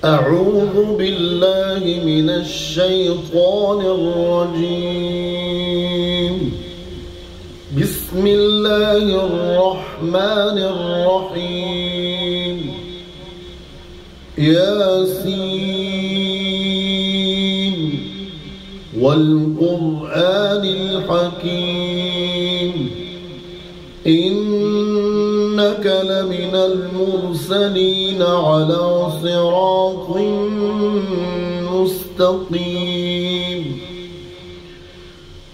أعوذ بالله من الشيطان الرجيم. بسم الله الرحمن الرحيم. ياسين والقرآن الحكيم إنك لمن المرسلين على صراط مستقيم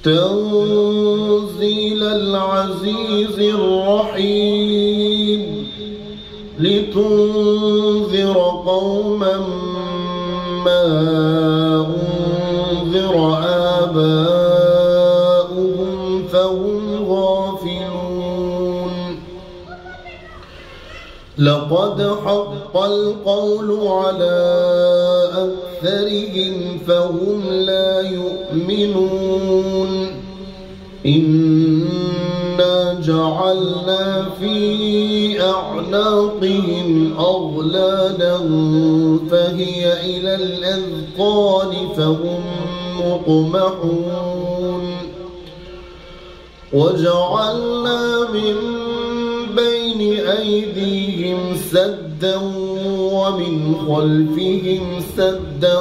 تنزيل العزيز الرحيم لتنذر قوما ما أنذر آباؤهم فهم غافلون. لقد حق القول على أكثرهم فهم لا يؤمنون. إنا جعلنا في أعناقهم أغلالا فهي إلى الأذقان فهم مقمحون. وجعلنا من بين أيديهم سدا ومن خلفهم سدا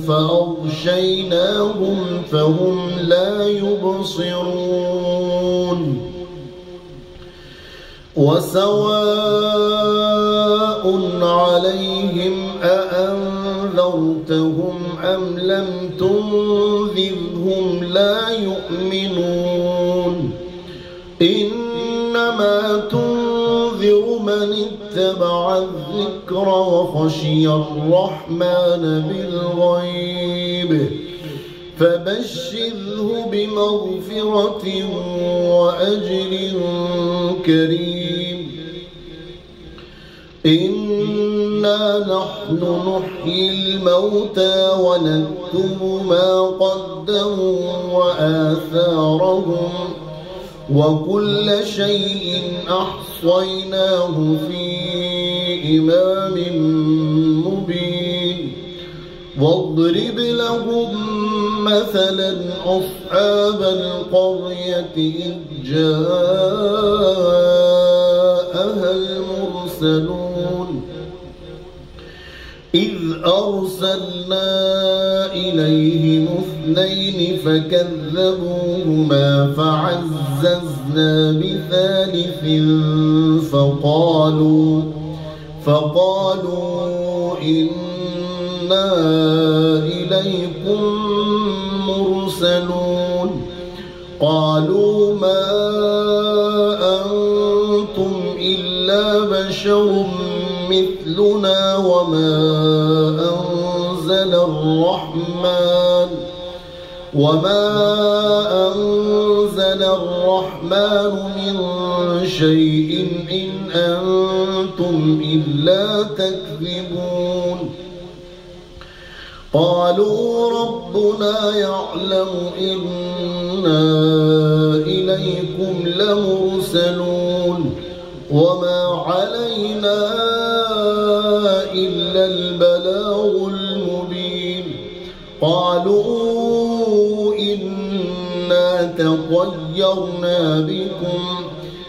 فأغشيناهم فهم لا يبصرون. وسواء عليهم أأنذرتهم أم لم تنذرهم لا يؤمنون. إنما تنذر من اتبع الذكر وخشي الرحمن بالغيب فبشره بمغفرة وأجر كريم. إنا نحن نحيي الموتى ونكتب ما قدموا وآثارهم وكل شيء أحصيناه في إمام مبين. واضرب لهم مثلا أصحاب القرية إذ جاءها المرسلون إذ أرسلنا إليهم اثنين فكذبوهما فعززنا بثالث فقالوا إنا إليكم مرسلون. قالوا ما أنتم إلا بشر مثلنا وما أنزل الرحمن من شيء إن أنتم إلا تكذبون. قالوا ربنا يعلم إنا إليكم لمرسلون وما علينا إلا البلاغ المبين. قالوا إنا تطيرنا بكم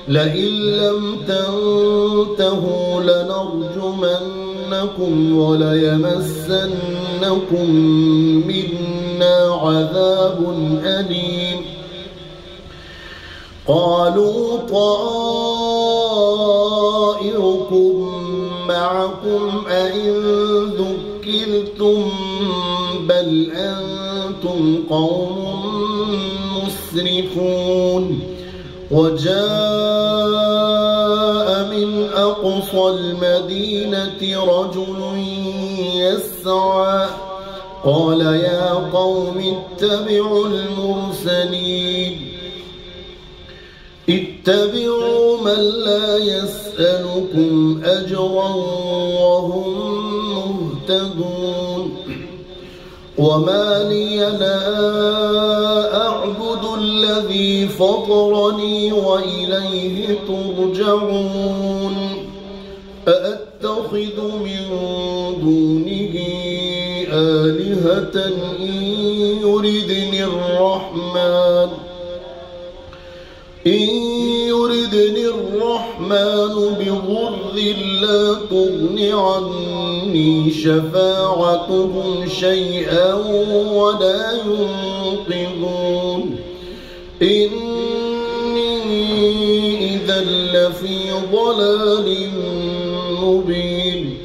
لئن لم تنتهوا لنرجمنكم وليمسنكم منا عذاب أليم. قالوا طائركم معكم أئن ذكرتم بل أنتم قوم مسرفون. وجاء من أقصى المدينة رجل يسعى قال يا قوم اتبعوا المرسلين اتبعوا من لا يسألكم أجرا وهم مهتدون. وما لي لا أعبد الذي فطرني وإليه ترجعون. نتخذ من دونه آلهة إن يردني الرحمن بضر لا تغن عني شفاعتهم شيئا ولا ينقذون إني إذا لفي ضلال مبين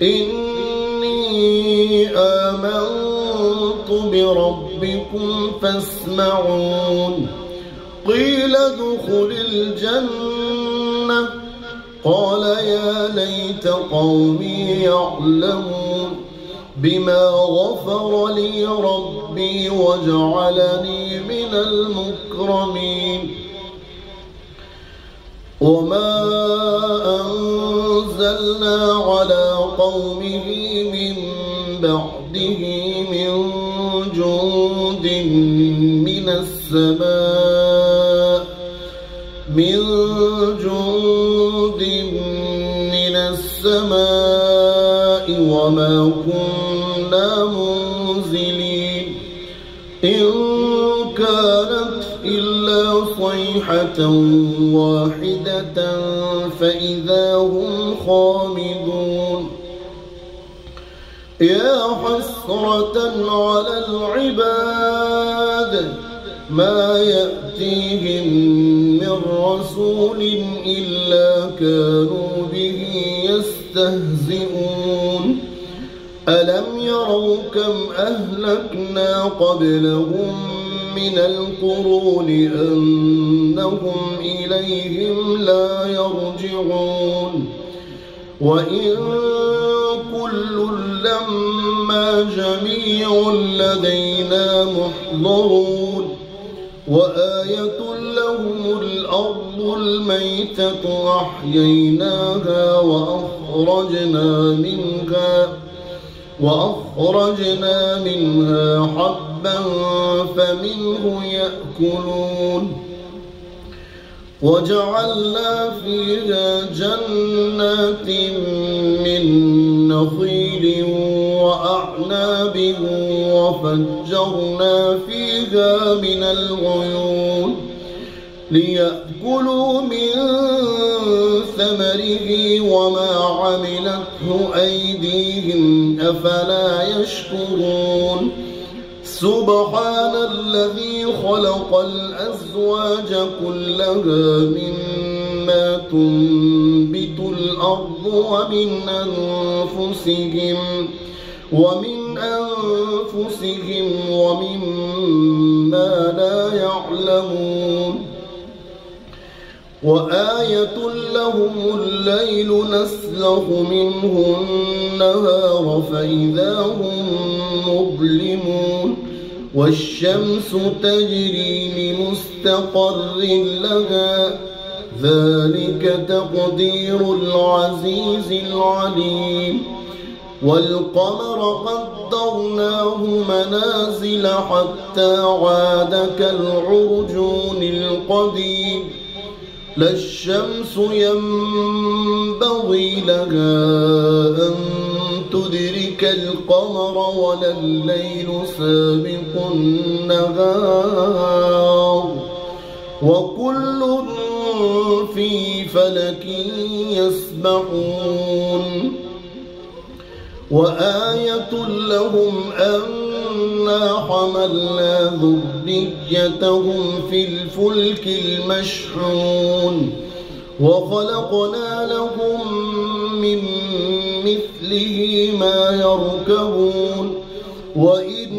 إني آمنت بربكم فاسمعون قيل ادخل الجنة قال يا ليت قومي يعلمون بما غفر لي ربي وجعلني من المكرمين وما أنزلنا على قومه من بعده من جند من السماء وما كنا منزلين إن كانت إلا صيحة واحدة فإذا هم خامدون يا حسرة على العباد ما يأتيهم من رسول إلا كانوا به يستهزئون ألم يروا كم أهلكنا قبلهم من القرون أنهم إليهم لا يرجعون وإن كل لما جميع لدينا محضرون وآية لهم الأرض الميتة أحييناها وأخرجنا منها حبا فمنه يأكلون وجعلنا فيها جنات من نخيل وأعناب وفجرنا فيها من العيون ليأكلوا من ثمره وما عملته أيديهم أفلا يشكرون سبحان الذي خلق الأزواج كلها مما تنبت الأرض ومن أنفسهم ومما لا يعلمون وآية لهم الليل نسلخ منه النهار فإذا هم مظلمون والشمس تجري لمستقر لها ذلك تقدير العزيز العليم والقمر قدرناه منازل حتى عاد كالعرجون القديم لا الشمس ينبغي لها أن تدرك القمر ولا الليل سابق النهار وكل في فلك يسبحون وآية لهم أنا حملنا ذريتهم في الفلك المشحون وخلقنا لهم من مثله ما يركبون وإن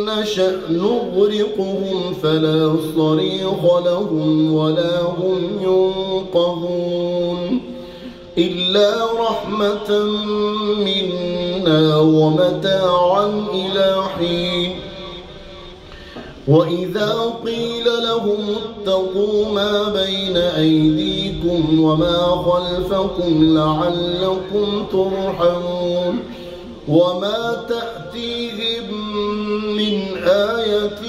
نشأ نغرقهم فلا صريخ لهم ولا هم ينقذون إلا رحمة منا ومتاعا إلى حين وإذا قيل لهم اتقوا ما بين أيديكم وما خلفكم لعلكم ترحمون وما تأتيهم من آية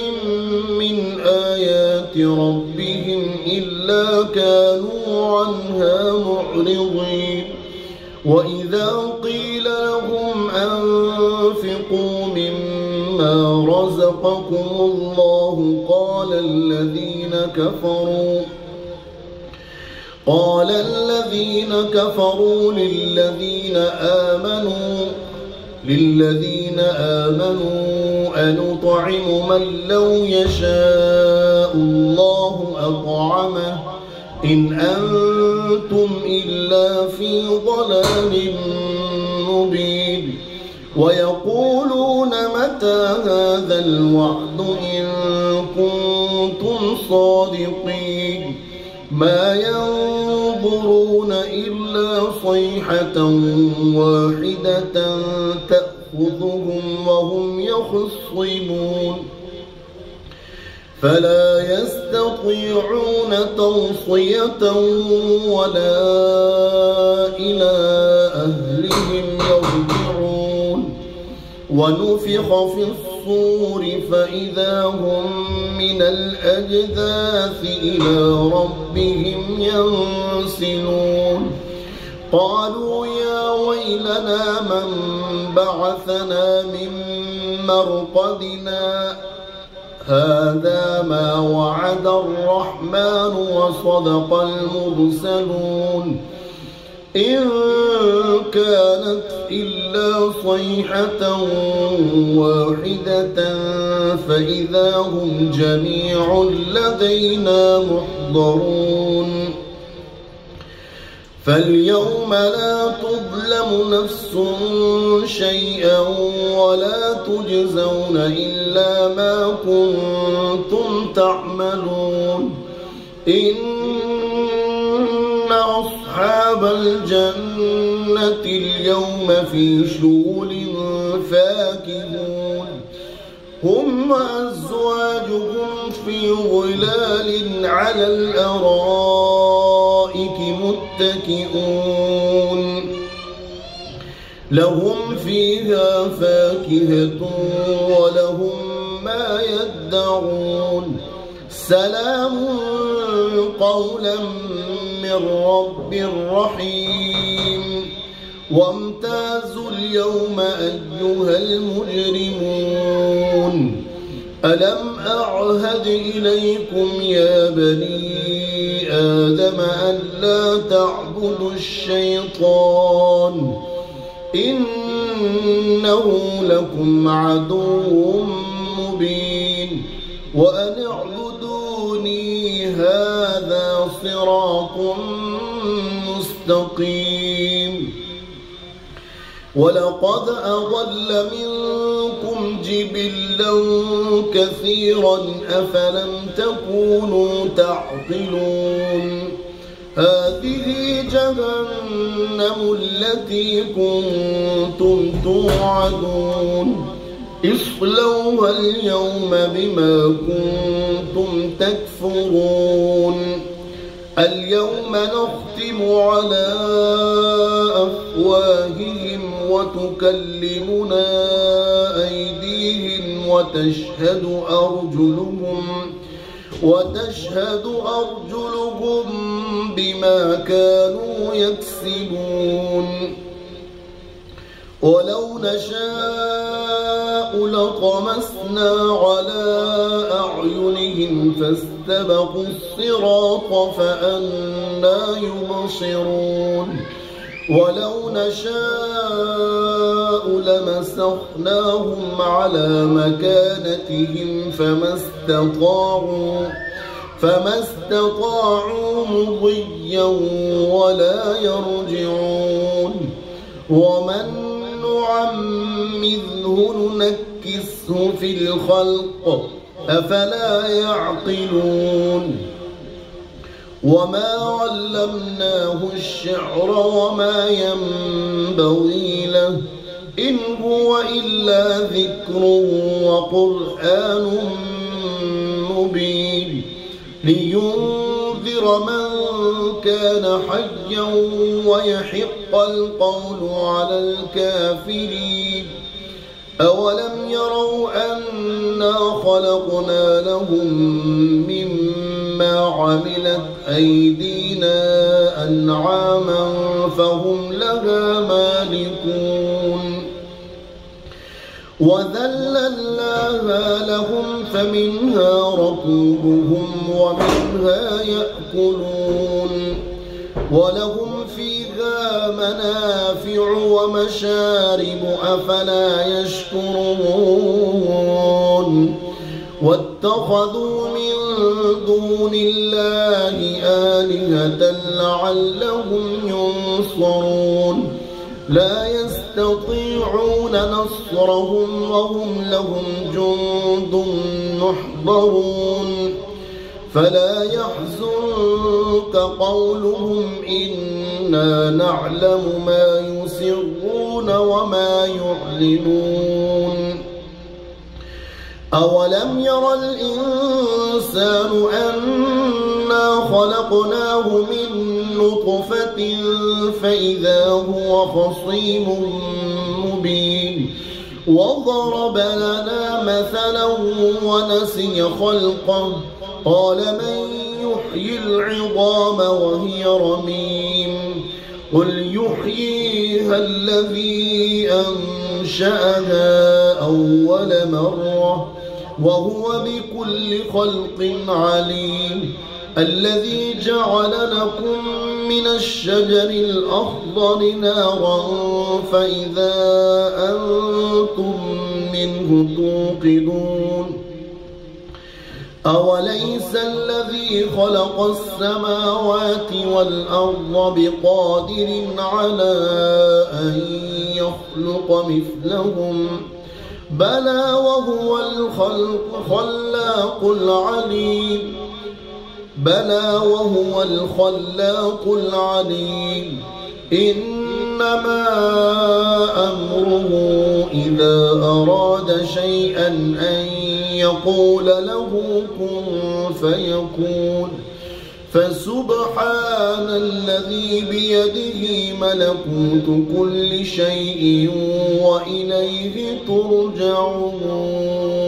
من آيات ربهم إلا كانوا عنها معرضين وإذا قيل لهم أنفقوا مما رزقكم الله قال الذين كفروا للذين آمنوا أنطعم من لو يشاء الله أطعمه إن أنتم إلا في ضلال مبين ويقولون متى هذا الوعد إن كنتم صادقين ما ينظرون إلا صيحة واحدة تأخذهم وهم يخصمون فلا يستطيعون توصية ولا إلى أهلهم يرجعون ونفخ في الصور فإذا هم من الأجداث إلى ربهم ينسلون قالوا يا ويلنا من بعثنا من مرقدنا هذا ما وعد الرحمن وصدق المرسلون إن كانت إلا صيحة واحدة فإذا هم جميع لدينا محضرون فاليوم لا تظلم نفس شيئا ولا تجزون إلا ما كنتم تعملون إن أصحاب الجنة اليوم في شغل فاكهون هم وأزواجهم في ظلال على الأرائك متكئون لهم فيها فاكهة ولهم ما يدعون سلام قولا من رب رحيم وامتازوا اليوم أيها المجرمون ألم أعهد إليكم يا بني آدم أن لا تعبدوا الشيطان إنه لكم عدو مبين وأن اعبدوني هذا صراط مستقيم ولقد أضل منكم جبلا كثيرا أفلم تكونوا تعقلون هذه جهنم التي كنتم توعدون اصلوها اليوم بما كنتم تكفرون اليوم نختم على أفواههم وتكلمنا أيديهم وتشهد أرجلهم بما كانوا يكسبون ولو نشاء لطمسنا على أعينهم فاستبقوا الصراط فأنى يبصرون ولو نشاء لمسخناهم على مكانتهم فما استطاعوا مضيا ولا يرجعون ومن نعمره ننكسه في الخلق أفلا يعقلون وما علمناه الشعر وما ينبغي له إن هو إلا ذكر وقرآن مبين لينذر من كان حيا ويحق القول على الكافرين أولم يروا أنا خلقنا لهم مما مما عملت أيدينا أنعاما فهم لها مالكون وذللناها لهم فمنها ركوبهم ومنها يأكلون ولهم فيها منافع ومشارب أفلا يشكرون واتخذوا من دون الله آلهة لعلهم ينصرون لا يستطيعون نصرهم وهم لهم جند محضرون فلا يحزنك قولهم إنا نعلم ما يسرون وما يعلنون أولم ير الإنسان أنا خلقناه من نطفة فإذا هو خصيم مبين وضرب لنا مثلا ونسي خلقه قال من يحيي العظام وهي رميم قل يحييها الذي أنشأها أول مرة وهو بكل خلق عليم الذي جعل لكم من الشجر الأخضر نارا فإذا أنتم منه توقدون أوليس الذي خلق السماوات والأرض بقادر على أن يخلق مثلهم بلى وهو الخلاق العليم إنما أمره إذا أراد شيئا أن يقول له كن فيكون فسبحان الذي بيده ملكوت كل شيء وإليه ترجعون.